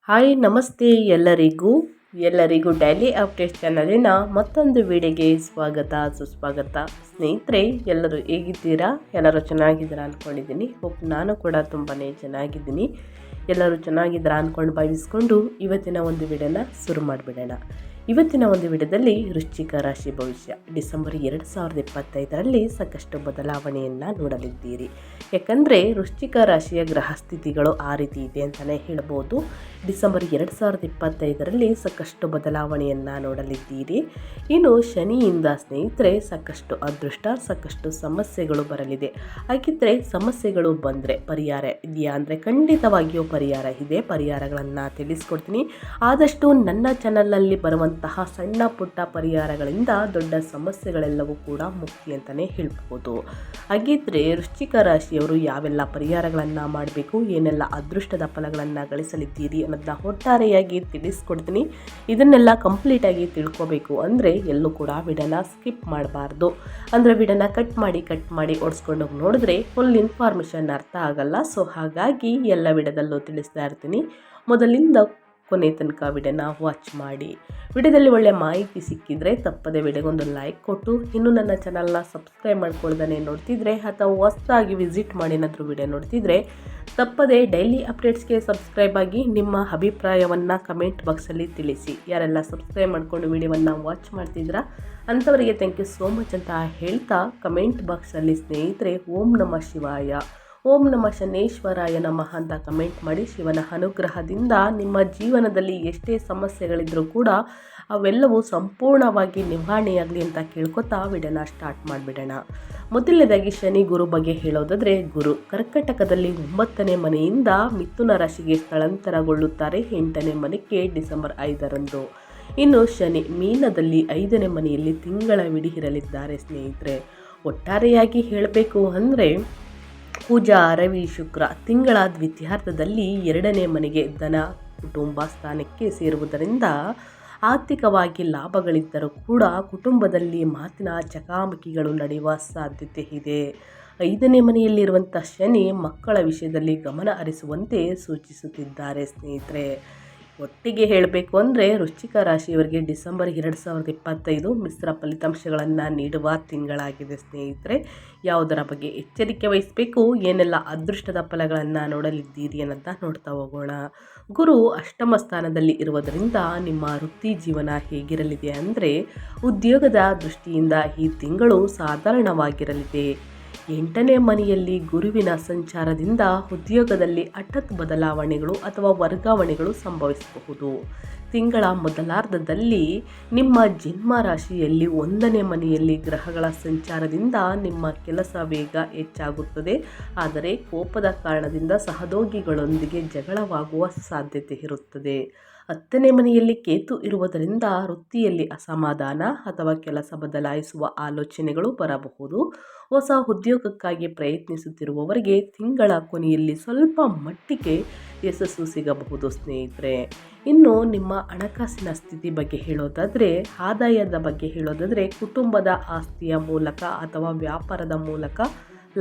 Hi ನಮಸ್ತೆ ಎಲ್ಲರಿಗೂ daily update ಚಾನಲಿನ ಮತ್ತೊಂದು ವಿಡಿಯೋಗೆ ಸ್ವಾಗತ ಸುಸ್ವಾಗತ. ಸ್ನೇಹಿತರೆ, ಎಲ್ಲರೂ ಹೇಗಿದ್ದೀರಾ? ಎಲ್ಲರೂ ಚೆನ್ನಾಗಿದ್ದೀರಾ ಅಂದ್ಕೊಂಡಿದ್ದೀನಿ. ನಾನು ಕೂಡ ತುಂಬಾ ಚೆನ್ನಾಗಿದ್ದೀನಿ. ಎಲ್ಲರೂ ಚೆನ್ನಾಗಿದ್ದೀರಾ ಅಂದ್ಕೊಂಡು ಭಾವಿಸ್ಕೊಂಡು ಇವತ್ತಿನ ಒಂದು ವಿಡಿಯೋನ ಶುರು ಮಾಡಿಬಿಡೋಣ. ಇವತ್ತಿನ ಒಂದು ವಿಡಿಯೋದಲ್ಲಿ ವೃಶ್ಚಿಕ ರಾಶಿ ಭವಿಷ್ಯ ಡಿಸೆಂಬರ್ 2025ರಲ್ಲಿ ಸಾಕಷ್ಟು ಬದಲಾವಣೆಯನ್ನು ನೋಡಲಿದ್ದೀರಿ. ಯಾಕಂದರೆ ವೃಶ್ಚಿಕ ರಾಶಿಯ ಗ್ರಹ ಸ್ಥಿತಿಗಳು ಆ ರೀತಿ ಇದೆ ಅಂತಲೇ ಹೇಳ್ಬೋದು. ಡಿಸೆಂಬರ್ 2025ರಲ್ಲಿ ಸಾಕಷ್ಟು ಬದಲಾವಣೆಯನ್ನು ನೋಡಲಿದ್ದೀರಿ. ಇನ್ನು ಶನಿಯಿಂದ ಸ್ನೇಹಿತರೆ ಸಾಕಷ್ಟು ಅದೃಷ್ಟ, ಸಾಕಷ್ಟು ಸಮಸ್ಯೆಗಳು ಬರಲಿದೆ. ಹಾಗಿದ್ದರೆ ಸಮಸ್ಯೆಗಳು ಬಂದರೆ ಪರಿಹಾರ ಇದೆಯಾ ಅಂದರೆ ಖಂಡಿತವಾಗಿಯೂ ಪರಿಹಾರ ಇದೆ. ಪರಿಹಾರಗಳನ್ನು ತಿಳಿಸ್ಕೊಡ್ತೀನಿ. ಆದಷ್ಟು ನನ್ನ ಚಾನಲಲ್ಲಿ ಬರುವಂತಹ ಸಣ್ಣ ಪುಟ್ಟ ಪರಿಹಾರಗಳಿಂದ ದೊಡ್ಡ ಸಮಸ್ಯೆಗಳೆಲ್ಲವೂ ಕೂಡ ಮುಕ್ತಿ ಅಂತಲೇ ಹೇಳ್ಬೋದು. ಹಾಗಿದ್ರೆ ವೃಶ್ಚಿಕ ರಾಶಿಯವರು ಯಾವೆಲ್ಲ ಪರಿಹಾರಗಳನ್ನು ಮಾಡಬೇಕು, ಏನೆಲ್ಲ ಅದೃಷ್ಟದ ಫಲಗಳನ್ನು ಗಳಿಸಲಿದ್ದೀರಿ ಅನ್ನೋದನ್ನ ಒಟ್ಟಾರೆಯಾಗಿ ತಿಳಿಸ್ಕೊಡ್ತೀನಿ. ಇದನ್ನೆಲ್ಲ ಕಂಪ್ಲೀಟಾಗಿ ತಿಳ್ಕೊಬೇಕು ಅಂದರೆ ಎಲ್ಲೂ ಕೂಡ ವಿಡಿಯೋನ ಸ್ಕಿಪ್ ಮಾಡಬಾರ್ದು. ಅಂದರೆ ವಿಡಿಯೋನ ಕಟ್ ಮಾಡಿ ಓಡಿಸ್ಕೊಂಡು ನೋಡಿದ್ರೆ ಫುಲ್ ಇನ್ಫಾರ್ಮೇಷನ್ ಅರ್ಥ ಆಗಲ್ಲ. ಸೊ ಹಾಗಾಗಿ ಎಲ್ಲ ವಿಡಿಯೋದಲ್ಲೂ ತಿಳಿಸ್ತಾ ಇರ್ತೀನಿ. ಮೊದಲಿಂದ ಕೊನೆ ತನಕ ವಿಡಿಯೋನ ವಾಚ್ ಮಾಡಿ. ವಿಡಿಯೋದಲ್ಲಿ ಒಳ್ಳೆ ಮಾಹಿತಿ ಸಿಕ್ಕಿದ್ರೆ ತಪ್ಪದೆ ವಿಡಿಯೋಗೊಂದು ಲೈಕ್ ಕೊಟ್ಟು, ಇನ್ನೂ ನನ್ನ ಚಾನಲ್ನ ಸಬ್ಸ್ಕ್ರೈಬ್ ಮಾಡ್ಕೊಳ್ದೇ ನೋಡ್ತಿದ್ರೆ ಅಥವಾ ಹೊಸದಾಗಿ ವಿಸಿಟ್ ಮಾಡಿ ಏನಾದರೂ ವಿಡಿಯೋ ನೋಡ್ತಿದ್ರೆ ತಪ್ಪದೆ ಡೈಲಿ ಅಪ್ಡೇಟ್ಸ್ಗೆ ಸಬ್ಸ್ಕ್ರೈಬ್ ಆಗಿ ನಿಮ್ಮ ಅಭಿಪ್ರಾಯವನ್ನು ಕಮೆಂಟ್ ಬಾಕ್ಸಲ್ಲಿ ತಿಳಿಸಿ. ಯಾರೆಲ್ಲ ಸಬ್ಸ್ಕ್ರೈಬ್ ಮಾಡಿಕೊಂಡು ವಿಡಿಯೋವನ್ನು ವಾಚ್ ಮಾಡ್ತಿದ್ರಾ ಅಂಥವರಿಗೆ ಥ್ಯಾಂಕ್ ಯು ಸೋ ಮಚ್ ಅಂತ ಹೇಳ್ತಾ, ಕಮೆಂಟ್ ಬಾಕ್ಸಲ್ಲಿ ಸ್ನೇಹಿತರೆ ಓಂ ನಮಃ ಶಿವಾಯ, ಓಂ ನಮಃ ಶನೇಶ್ವರಾಯ ನಮಃ ಅಂತ ಕಮೆಂಟ್ ಮಾಡಿ. ಶಿವನ ಅನುಗ್ರಹದಿಂದ ನಿಮ್ಮ ಜೀವನದಲ್ಲಿ ಎಷ್ಟೇ ಸಮಸ್ಯೆಗಳಿದ್ರೂ ಕೂಡ ಅವೆಲ್ಲವೂ ಸಂಪೂರ್ಣವಾಗಿ ನಿವಾರಣೆಯಾಗಲಿ ಅಂತ ಕೇಳ್ಕೊತಾ ವಿಡಿಯೋನ ಸ್ಟಾರ್ಟ್ ಮಾಡಿಬಿಡೋಣ. ಮೊದಲನೇದಾಗಿ ಶನಿ ಗುರು ಬಗ್ಗೆ ಹೇಳೋದಾದರೆ, ಗುರು ಕರ್ಕಟಕದಲ್ಲಿ 9ನೇ ಮನೆಯಿಂದ ಮಿಥುನ ರಾಶಿಗೆ ಸ್ಥಳಾಂತರಗೊಳ್ಳುತ್ತಾರೆ 8ನೇ ಮನೆಗೆ ಡಿಸೆಂಬರ್ 5ರಂದು. ಇನ್ನು ಶನಿ ಮೀನದಲ್ಲಿ 5ನೇ ಮನೆಯಲ್ಲಿ ತಿಂಗಳವಿಡೀ ಇರಲಿದ್ದಾರೆ ಸ್ನೇಹಿತರೆ. ಒಟ್ಟಾರೆಯಾಗಿ ಹೇಳಬೇಕು ಅಂದರೆ ಕುಜ, ರವಿ, ಶುಕ್ರ ತಿಂಗಳ ದ್ವಿತೀಯಾರ್ಧದಲ್ಲಿ 2ನೇ ಮನೆಗೆ ಧನ ಕುಟುಂಬ ಸ್ಥಾನಕ್ಕೆ ಸೇರುವುದರಿಂದ ಆರ್ಥಿಕವಾಗಿ ಲಾಭಗಳಿದ್ದರೂ ಕೂಡ ಕುಟುಂಬದಲ್ಲಿ ಮಾತಿನ ಚಕಾಮಕಿಗಳು ನಡೆಯುವ ಸಾಧ್ಯತೆ ಇದೆ. 5ನೇ ಮನೆಯಲ್ಲಿರುವಂಥ ಶನಿ ಮಕ್ಕಳ ವಿಷಯದಲ್ಲಿ ಗಮನ ಹರಿಸುವಂತೆ ಸೂಚಿಸುತ್ತಿದ್ದಾರೆ ಸ್ನೇಹಿತರೆ. ಒಟ್ಟಿಗೆ ಹೇಳಬೇಕು ಅಂದರೆ ವೃಶ್ಚಿಕ ರಾಶಿಯವರಿಗೆ ಡಿಸೆಂಬರ್ 2025 ಮಿಶ್ರ ಫಲಿತಾಂಶಗಳನ್ನು ನೀಡುವ ತಿಂಗಳಾಗಿದೆ ಸ್ನೇಹಿತರೆ. ಯಾವುದರ ಬಗ್ಗೆ ಎಚ್ಚರಿಕೆ ವಹಿಸಬೇಕು, ಏನೆಲ್ಲ ಅದೃಷ್ಟದ ಫಲಗಳನ್ನು ನೋಡಲಿದ್ದೀರಿ ಅನ್ನೋದನ್ನ ನೋಡ್ತಾ ಹೋಗೋಣ. ಗುರು ಅಷ್ಟಮ ಸ್ಥಾನದಲ್ಲಿ ಇರುವುದರಿಂದ ನಿಮ್ಮ ವೃತ್ತಿ ಜೀವನ ಹೇಗಿರಲಿದೆ ಅಂದರೆ ಉದ್ಯೋಗದ ದೃಷ್ಟಿಯಿಂದ ಈ ತಿಂಗಳು ಸಾಧಾರಣವಾಗಿರಲಿದೆ. 8ನೇ ಮನೆಯಲ್ಲಿ ಗುರುವಿನ ಸಂಚಾರದಿಂದ ಉದ್ಯೋಗದಲ್ಲಿ ಹಠಾತ್ ಬದಲಾವಣೆಗಳು ಅಥವಾ ವರ್ಗಾವಣೆಗಳು ಸಂಭವಿಸಬಹುದು. ತಿಂಗಳ ಮೊದಲಾರ್ಧದಲ್ಲಿ ನಿಮ್ಮ ಜನ್ಮ ರಾಶಿಯಲ್ಲಿ 1ನೇ ಮನೆಯಲ್ಲಿ ಗ್ರಹಗಳ ಸಂಚಾರದಿಂದ ನಿಮ್ಮ ಕೆಲಸ ವೇಗ ಹೆಚ್ಚಾಗುತ್ತದೆ. ಆದರೆ ಕೋಪದ ಕಾರಣದಿಂದ ಸಹೋದ್ಯೋಗಿಗಳೊಂದಿಗೆ ಜಗಳವಾಗುವ ಸಾಧ್ಯತೆ ಇರುತ್ತದೆ. 10ನೇ ಮನೆಯಲ್ಲಿ ಕೇತು ಇರುವುದರಿಂದ ವೃತ್ತಿಯಲ್ಲಿ ಅಸಮಾಧಾನ ಅಥವಾ ಕೆಲಸ ಬದಲಾಯಿಸುವ ಆಲೋಚನೆಗಳು ಬರಬಹುದು. ಹೊಸ ಉದ್ಯೋಗಕ್ಕಾಗಿ ಪ್ರಯತ್ನಿಸುತ್ತಿರುವವರಿಗೆ ತಿಂಗಳ ಕೊನೆಯಲ್ಲಿ ಸ್ವಲ್ಪ ಮಟ್ಟಿಗೆ ಯಶಸ್ಸು ಸಿಗಬಹುದು ಸ್ನೇಹಿತರೆ. ಇನ್ನು ನಿಮ್ಮ ಹಣಕಾಸಿನ ಸ್ಥಿತಿ ಬಗ್ಗೆ ಹೇಳೋದಾದರೆ, ಆದಾಯದ ಬಗ್ಗೆ ಹೇಳೋದಾದರೆ ಕುಟುಂಬದ ಆಸ್ತಿಯ ಮೂಲಕ ಅಥವಾ ವ್ಯಾಪಾರದ ಮೂಲಕ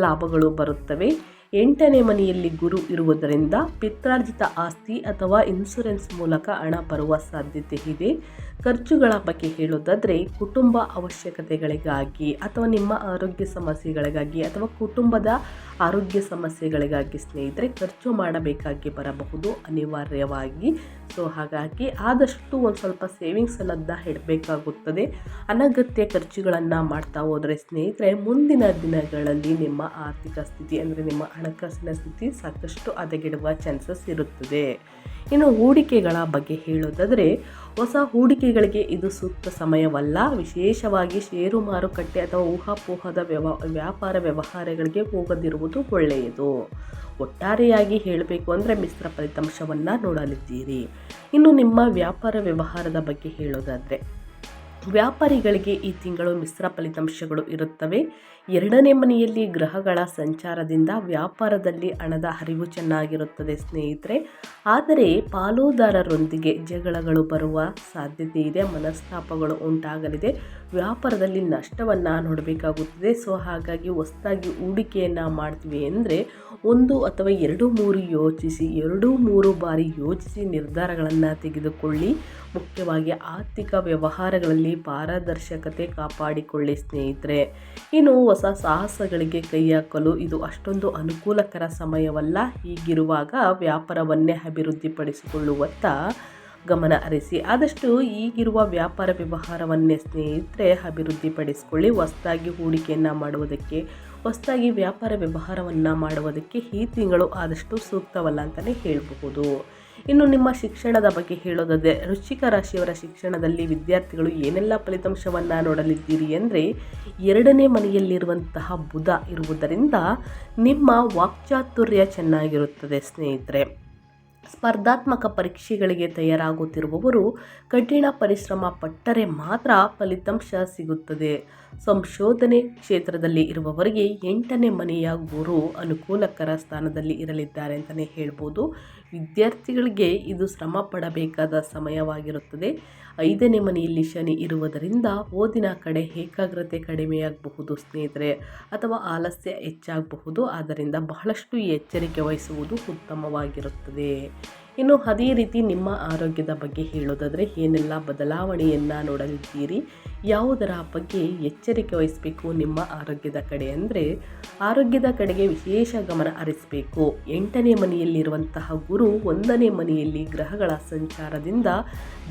ಲಾಭಗಳು ಬರುತ್ತವೆ. 8ನೇ ಮನೆಯಲ್ಲಿ ಗುರು ಇರುವುದರಿಂದ ಪಿತ್ರಾರ್ಜಿತ ಆಸ್ತಿ ಅಥವಾ ಇನ್ಶೂರೆನ್ಸ್ ಮೂಲಕ ಹಣ ಬರುವ ಸಾಧ್ಯತೆ ಇದೆ. ಖರ್ಚುಗಳ ಬಗ್ಗೆ ಹೇಳೋದಾದರೆ ಕುಟುಂಬ ಅವಶ್ಯಕತೆಗಳಿಗಾಗಿ ಅಥವಾ ನಿಮ್ಮ ಆರೋಗ್ಯ ಸಮಸ್ಯೆಗಳಿಗಾಗಿ ಅಥವಾ ಕುಟುಂಬದ ಆರೋಗ್ಯ ಸಮಸ್ಯೆಗಳಿಗಾಗಿ ಸ್ನೇಹಿತರೆ ಖರ್ಚು ಮಾಡಬೇಕಾಗಿ ಬರಬಹುದು ಅನಿವಾರ್ಯವಾಗಿ. ಸೊ ಹಾಗಾಗಿ ಆದಷ್ಟು ಒಂದು ಸ್ವಲ್ಪ ಸೇವಿಂಗ್ಸ್ ಅನ್ನೋದನ್ನ ಇಡಬೇಕಾಗುತ್ತದೆ. ಅನಗತ್ಯ ಖರ್ಚುಗಳನ್ನು ಮಾಡ್ತಾ ಹೋದರೆ ಸ್ನೇಹಿತರೆ ಮುಂದಿನ ದಿನಗಳಲ್ಲಿ ನಿಮ್ಮ ಆರ್ಥಿಕ ಸ್ಥಿತಿ ಅಂದರೆ ನಿಮ್ಮ ಹಣಕಾಸಿನ ಸ್ಥಿತಿ ಸಾಕಷ್ಟು ಹದಗೆಡುವ ಚಾನ್ಸಸ್ ಇರುತ್ತದೆ. ಇನ್ನು ಹೂಡಿಕೆಗಳ ಬಗ್ಗೆ ಹೇಳೋದಾದರೆ ಹೊಸ ಹೂಡಿಕೆಗಳಿಗೆ ಇದು ಸೂಕ್ತ ಸಮಯವಲ್ಲ. ವಿಶೇಷವಾಗಿ ಷೇರು ಮಾರುಕಟ್ಟೆ ಅಥವಾ ಊಹಾಪೋಹದ ವ್ಯಾಪಾರ ವ್ಯವಹಾರಗಳಿಗೆ ಹೋಗದಿರುವುದು ಒಳ್ಳೆಯದು. ಒಟ್ಟಾರೆಯಾಗಿ ಹೇಳಬೇಕು ಅಂದರೆ ಮಿಶ್ರ ಫಲಿತಾಂಶವನ್ನು ನೋಡಲಿದ್ದೀರಿ. ಇನ್ನು ನಿಮ್ಮ ವ್ಯಾಪಾರ ವ್ಯವಹಾರದ ಬಗ್ಗೆ ಹೇಳೋದಾದರೆ ವ್ಯಾಪಾರಿಗಳಿಗೆ ಈ ತಿಂಗಳು ಮಿಶ್ರ ಫಲಿತಾಂಶಗಳು ಇರುತ್ತವೆ. 2ನೇ ಮನೆಯಲ್ಲಿ ಗ್ರಹಗಳ ಸಂಚಾರದಿಂದ ವ್ಯಾಪಾರದಲ್ಲಿ ಹಣದ ಹರಿವು ಚೆನ್ನಾಗಿರುತ್ತದೆ ಸ್ನೇಹಿತರೆ. ಆದರೆ ಪಾಲುದಾರರೊಂದಿಗೆ ಜಗಳಗಳು ಬರುವ ಸಾಧ್ಯತೆ ಇದೆ, ಮನಸ್ತಾಪಗಳು ಉಂಟಾಗಲಿದೆ, ವ್ಯಾಪಾರದಲ್ಲಿ ನಷ್ಟವನ್ನು ನೋಡಬೇಕಾಗುತ್ತದೆ. ಸೊ ಹಾಗಾಗಿ ಹೊಸದಾಗಿ ಹೂಡಿಕೆಯನ್ನು ಮಾಡ್ತೀವಿ ಅಂದರೆ 1 ಅಥವಾ 2-3 ಯೋಚಿಸಿ 2-3 ಬಾರಿ ಯೋಚಿಸಿ ನಿರ್ಧಾರಗಳನ್ನು ತೆಗೆದುಕೊಳ್ಳಿ. ಮುಖ್ಯವಾಗಿ ಆರ್ಥಿಕ ವ್ಯವಹಾರಗಳಲ್ಲಿ ಪಾರದರ್ಶಕತೆ ಕಾಪಾಡಿಕೊಳ್ಳಿ ಸ್ನೇಹಿತರೆ. ಇನ್ನು ಹೊಸ ಸಾಹಸಗಳಿಗೆ ಕೈ ಹಾಕಲು ಇದು ಅಷ್ಟೊಂದು ಅನುಕೂಲಕರ ಸಮಯವಲ್ಲ. ಹೀಗಿರುವಾಗ ವ್ಯಾಪಾರವನ್ನೇ ಅಭಿವೃದ್ಧಿಪಡಿಸಿಕೊಳ್ಳುವತ್ತ ಗಮನ ಹರಿಸಿ. ಆದಷ್ಟು ಈಗಿರುವ ವ್ಯಾಪಾರ ವ್ಯವಹಾರವನ್ನೇ ಸ್ನೇಹಿತರೆ ಅಭಿವೃದ್ಧಿಪಡಿಸಿಕೊಳ್ಳಿ. ಹೊಸದಾಗಿ ಹೂಡಿಕೆಯನ್ನು ಮಾಡುವುದಕ್ಕೆ, ಹೊಸದಾಗಿ ವ್ಯಾಪಾರ ವ್ಯವಹಾರವನ್ನು ಮಾಡುವುದಕ್ಕೆ ಈ ತಿಂಗಳು ಆದಷ್ಟು ಸೂಕ್ತವಲ್ಲ ಅಂತಲೇ ಹೇಳಬಹುದು. ಇನ್ನು ನಿಮ್ಮ ಶಿಕ್ಷಣದ ಬಗ್ಗೆ ಹೇಳೋದಾದರೆ, ವೃಶ್ಚಿಕ ರಾಶಿಯವರ ಶಿಕ್ಷಣದಲ್ಲಿ ವಿದ್ಯಾರ್ಥಿಗಳು ಏನೆಲ್ಲ ಫಲಿತಾಂಶವನ್ನು ನೋಡಲಿದ್ದೀರಿ ಅಂದರೆ, 2ನೇ ಮನೆಯಲ್ಲಿರುವಂತಹ ಬುಧ ಇರುವುದರಿಂದ ನಿಮ್ಮ ವಾಕ್ಚಾತುರ್ಯ ಚೆನ್ನಾಗಿರುತ್ತದೆ ಸ್ನೇಹಿತರೆ. ಸ್ಪರ್ಧಾತ್ಮಕ ಪರೀಕ್ಷೆಗಳಿಗೆ ತಯಾರಾಗುತ್ತಿರುವವರು ಕಠಿಣ ಪರಿಶ್ರಮ ಪಟ್ಟರೆ ಮಾತ್ರ ಫಲಿತಾಂಶ ಸಿಗುತ್ತದೆ. ಸಂಶೋಧನೆ ಕ್ಷೇತ್ರದಲ್ಲಿ ಇರುವವರಿಗೆ 8ನೇ ಮನೆಯ ಗುರು ಅನುಕೂಲಕರ ಸ್ಥಾನದಲ್ಲಿ ಇರಲಿದ್ದಾರೆ ಅಂತಲೇ ಹೇಳ್ಬೋದು. ವಿದ್ಯಾರ್ಥಿಗಳಿಗೆ ಇದು ಶ್ರಮ ಪಡಬೇಕಾದ ಸಮಯವಾಗಿರುತ್ತದೆ. 5ನೇ ಮನೆಯಲ್ಲಿ ಶನಿ ಇರುವುದರಿಂದ ಓದಿನ ಕಡೆ ಏಕಾಗ್ರತೆ ಕಡಿಮೆಯಾಗಬಹುದು ಸ್ನೇಹಿತರೆ, ಅಥವಾ ಆಲಸ್ಯ ಹೆಚ್ಚಾಗಬಹುದು. ಆದ್ದರಿಂದ ಬಹಳಷ್ಟು ಎಚ್ಚರಿಕೆ ವಹಿಸುವುದು ಉತ್ತಮವಾಗಿರುತ್ತದೆ. ಇನ್ನು ಅದೇ ರೀತಿ ನಿಮ್ಮ ಆರೋಗ್ಯದ ಬಗ್ಗೆ ಹೇಳೋದಾದರೆ, ಏನೆಲ್ಲ ಬದಲಾವಣೆಯನ್ನು ನೋಡಲಿದ್ದೀರಿ, ಯಾವುದರ ಬಗ್ಗೆ ಎಚ್ಚರಿಕೆ ವಹಿಸಬೇಕು ನಿಮ್ಮ ಆರೋಗ್ಯದ ಕಡೆ ಅಂದರೆ, ಆರೋಗ್ಯದ ಕಡೆಗೆ ವಿಶೇಷ ಗಮನ ಹರಿಸಬೇಕು. 8ನೇ ಮನೆಯಲ್ಲಿರುವಂತಹ ಗುರು 1ನೇ ಮನೆಯಲ್ಲಿ ಗ್ರಹಗಳ ಸಂಚಾರದಿಂದ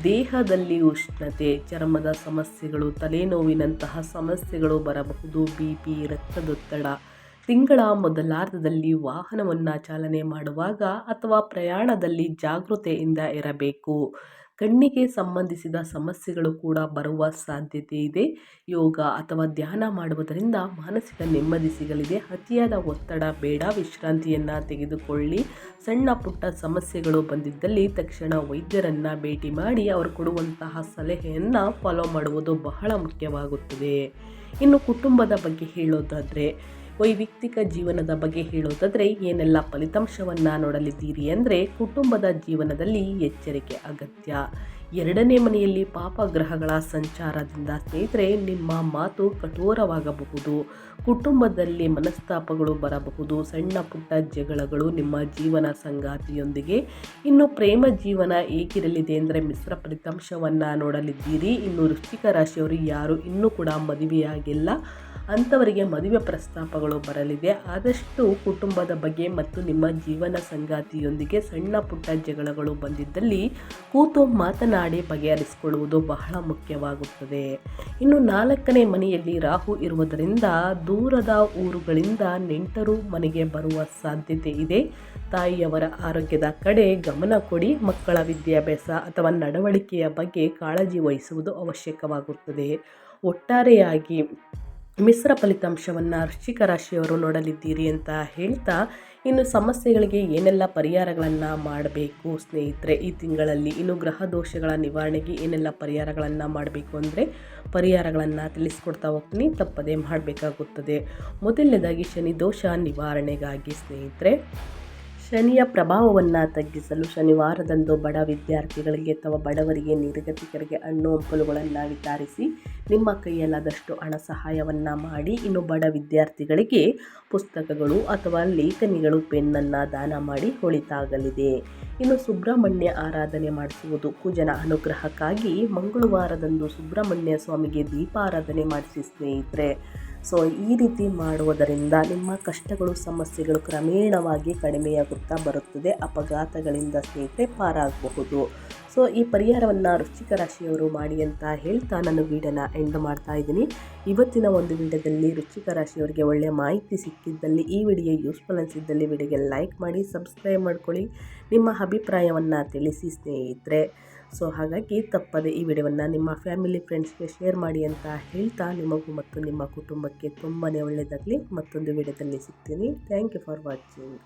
ದೇಹದಲ್ಲಿ ಉಷ್ಣತೆ, ಚರ್ಮದ ಸಮಸ್ಯೆಗಳು, ತಲೆನೋವಿನಂತಹ ಸಮಸ್ಯೆಗಳು ಬರಬಹುದು. BP, ರಕ್ತದೊತ್ತಡ, ತಿಂಗಳ ಮೊದಲಾರ್ಧದಲ್ಲಿ ವಾಹನವನ್ನು ಚಾಲನೆ ಮಾಡುವಾಗ ಅಥವಾ ಪ್ರಯಾಣದಲ್ಲಿ ಜಾಗೃತೆಯಿಂದ ಇರಬೇಕು. ಕಣ್ಣಿಗೆ ಸಂಬಂಧಿಸಿದ ಸಮಸ್ಯೆಗಳು ಕೂಡ ಬರುವ ಸಾಧ್ಯತೆ ಇದೆ. ಯೋಗ ಅಥವಾ ಧ್ಯಾನ ಮಾಡುವುದರಿಂದ ಮಾನಸಿಕ ನೆಮ್ಮದಿ ಸಿಗಲಿದೆ. ಅತಿಯಾದ ಒತ್ತಡ ಬೇಡ, ವಿಶ್ರಾಂತಿಯನ್ನು ತೆಗೆದುಕೊಳ್ಳಿ. ಸಣ್ಣ ಪುಟ್ಟ ಸಮಸ್ಯೆಗಳು ಬಂದಿದ್ದಲ್ಲಿ ತಕ್ಷಣ ವೈದ್ಯರನ್ನು ಭೇಟಿ ಮಾಡಿ ಅವರು ಕೊಡುವಂತಹ ಸಲಹೆಯನ್ನು ಫಾಲೋ ಮಾಡುವುದು ಬಹಳ ಮುಖ್ಯವಾಗುತ್ತದೆ. ಇನ್ನು ಕುಟುಂಬದ ಬಗ್ಗೆ ಹೇಳೋದಾದರೆ, ವೈಯಕ್ತಿಕ ಜೀವನದ ಬಗ್ಗೆ ಹೇಳೋದಾದರೆ ಏನೆಲ್ಲ ಫಲಿತಾಂಶವನ್ನು ನೋಡಲಿದ್ದೀರಿ ಅಂದರೆ, ಕುಟುಂಬದ ಜೀವನದಲ್ಲಿ ಎಚ್ಚರಿಕೆ ಅಗತ್ಯ. 2ನೇ ಮನೆಯಲ್ಲಿ ಪಾಪಗ್ರಹಗಳ ಸಂಚಾರದಿಂದ ಸ್ನೇಹಿತರೆ ನಿಮ್ಮ ಮಾತು ಕಠೋರವಾಗಬಹುದು. ಕುಟುಂಬದಲ್ಲಿ ಮನಸ್ತಾಪಗಳು ಬರಬಹುದು. ಸಣ್ಣ ಪುಟ್ಟ ಜಗಳಗಳು ನಿಮ್ಮ ಜೀವನ ಸಂಗಾತಿಯೊಂದಿಗೆ. ಇನ್ನು ಪ್ರೇಮ ಜೀವನ ಹೇಗಿರಲಿದೆ ಅಂದರೆ ಮಿಶ್ರ ಫಲಿತಾಂಶವನ್ನು ನೋಡಲಿದ್ದೀರಿ. ಇನ್ನು ವೃಶ್ಚಿಕ ರಾಶಿಯವರು ಯಾರು ಇನ್ನೂ ಕೂಡ ಮದುವೆಯಾಗಿಲ್ಲ ಅಂಥವರಿಗೆ ಮದುವೆ ಪ್ರಸ್ತಾಪಗಳು ಬರಲಿದೆ. ಆದಷ್ಟು ಕುಟುಂಬದ ಬಗ್ಗೆ ಮತ್ತು ನಿಮ್ಮ ಜೀವನ ಸಂಗಾತಿಯೊಂದಿಗೆ ಸಣ್ಣ ಪುಟ್ಟ ಜಗಳಗಳು ಬಂದಿದ್ದಲ್ಲಿ ಕೂತು ಮಾತನಾಡಿ ಬಗೆಹರಿಸಿಕೊಳ್ಳುವುದು ಬಹಳ ಮುಖ್ಯವಾಗುತ್ತದೆ. ಇನ್ನು 4ನೇ ಮನೆಯಲ್ಲಿ ರಾಹು ಇರುವುದರಿಂದ ದೂರದ ಊರುಗಳಿಂದ ನೆಂಟರು ಮನೆಗೆ ಬರುವ ಸಾಧ್ಯತೆ ಇದೆ. ತಾಯಿಯವರ ಆರೋಗ್ಯದ ಕಡೆ ಗಮನ ಕೊಡಿ. ಮಕ್ಕಳ ವಿದ್ಯಾಭ್ಯಾಸ ಅಥವಾ ನಡವಳಿಕೆಯ ಬಗ್ಗೆ ಕಾಳಜಿ ವಹಿಸುವುದು ಅವಶ್ಯಕವಾಗುತ್ತದೆ. ಒಟ್ಟಾರೆಯಾಗಿ ಮಿಶ್ರ ಫಲಿತಾಂಶವನ್ನು ವೃಶ್ಚಿಕ ರಾಶಿಯವರು ನೋಡಲಿದ್ದೀರಿ ಅಂತ ಹೇಳ್ತಾ, ಇನ್ನು ಸಮಸ್ಯೆಗಳಿಗೆ ಏನೆಲ್ಲ ಪರಿಹಾರಗಳನ್ನು ಮಾಡಬೇಕು ಸ್ನೇಹಿತರೆ ಈ ತಿಂಗಳಲ್ಲಿ, ಇನ್ನು ಗ್ರಹ ದೋಷಗಳ ನಿವಾರಣೆಗೆ ಏನೆಲ್ಲ ಪರಿಹಾರಗಳನ್ನು ಮಾಡಬೇಕು ಅಂದರೆ ಪರಿಹಾರಗಳನ್ನು ತಿಳಿಸ್ಕೊಡ್ತಾ ಹೋಗ್ತೀನಿ, ತಪ್ಪದೇ ಮಾಡಬೇಕಾಗುತ್ತದೆ. ಮೊದಲನೇದಾಗಿ ಶನಿ ದೋಷ ನಿವಾರಣೆಗಾಗಿ ಸ್ನೇಹಿತರೆ, ಶನಿಯ ಪ್ರಭಾವವನ್ನು ತಗ್ಗಿಸಲು ಶನಿವಾರದಂದು ಬಡ ವಿದ್ಯಾರ್ಥಿಗಳಿಗೆ ಅಥವಾ ಬಡವರಿಗೆ, ನಿರ್ಗತಿಕರಿಗೆ ಹಣ್ಣು ಹಂಪಲುಗಳನ್ನು ವಿತರಿಸಿ ನಿಮ್ಮ ಕೈಯಲ್ಲಾದಷ್ಟು ಹಣ ಸಹಾಯವನ್ನು ಮಾಡಿ. ಇನ್ನು ಬಡ ವಿದ್ಯಾರ್ಥಿಗಳಿಗೆ ಪುಸ್ತಕಗಳು ಅಥವಾ ಲೇಖನಿಗಳು, ಪೆನ್ನನ್ನು ದಾನ ಮಾಡಿ ಒಳಿತಾಗಲಿದೆ. ಇನ್ನು ಸುಬ್ರಹ್ಮಣ್ಯ ಆರಾಧನೆ ಮಾಡಿಸುವುದು ಕುಜನ ಅನುಗ್ರಹಕ್ಕಾಗಿ. ಮಂಗಳವಾರದಂದು ಸುಬ್ರಹ್ಮಣ್ಯ ಸ್ವಾಮಿಗೆ ದೀಪಾರಾಧನೆ ಮಾಡಿಸಿ ಸ್ನೇಹಿತರೆ. ಸೊ ಈ ರೀತಿ ಮಾಡುವುದರಿಂದ ನಿಮ್ಮ ಕಷ್ಟಗಳು, ಸಮಸ್ಯೆಗಳು ಕ್ರಮೇಣವಾಗಿ ಕಡಿಮೆಯಾಗುತ್ತಾ ಬರುತ್ತದೆ. ಅಪಘಾತಗಳಿಂದ ಸ್ನೇಹಿತರೆ ಪಾರಾಗಬಹುದು. ಸೊ ಈ ಪರಿಹಾರವನ್ನು ವೃಶ್ಚಿಕ ರಾಶಿಯವರು ಮಾಡಿ ಅಂತ ಹೇಳ್ತಾ ನಾನು ವಿಡಿಯೋನ ಎಂಡ್ ಮಾಡ್ತಾ ಇದ್ದೀನಿ. ಇವತ್ತಿನ ಒಂದು ವಿಡಿಯೋದಲ್ಲಿ ವೃಶ್ಚಿಕ ರಾಶಿಯವರಿಗೆ ಒಳ್ಳೆಯ ಮಾಹಿತಿ ಸಿಕ್ಕಿದ್ದಲ್ಲಿ, ಈ ವಿಡಿಯೋ ಯೂಸ್ಫುಲ್ ಅನಿಸಿದ್ದಲ್ಲಿ ವಿಡಿಯೋಗೆ ಲೈಕ್ ಮಾಡಿ, ಸಬ್ಸ್ಕ್ರೈಬ್ ಮಾಡ್ಕೊಳ್ಳಿ, ನಿಮ್ಮ ಅಭಿಪ್ರಾಯವನ್ನು ತಿಳಿಸಿ ಸ್ನೇಹಿತರೆ. ಸೊ ಹಾಗಾಗಿ ತಪ್ಪದೆ ಈ ವಿಡಿಯೋವನ್ನು ನಿಮ್ಮ ಫ್ಯಾಮಿಲಿ ಫ್ರೆಂಡ್ಸ್ಗೆ ಶೇರ್ ಮಾಡಿ ಅಂತ ಹೇಳ್ತಾ, ನಿಮಗೂ ಮತ್ತು ನಿಮ್ಮ ಕುಟುಂಬಕ್ಕೆ ತುಂಬಾ ಒಳ್ಳೆಯದಾಗಲಿ. ಮತ್ತೊಂದು ವಿಡಿಯೋದಲ್ಲಿ ಸಿಗ್ತೀನಿ. Thank you for watching.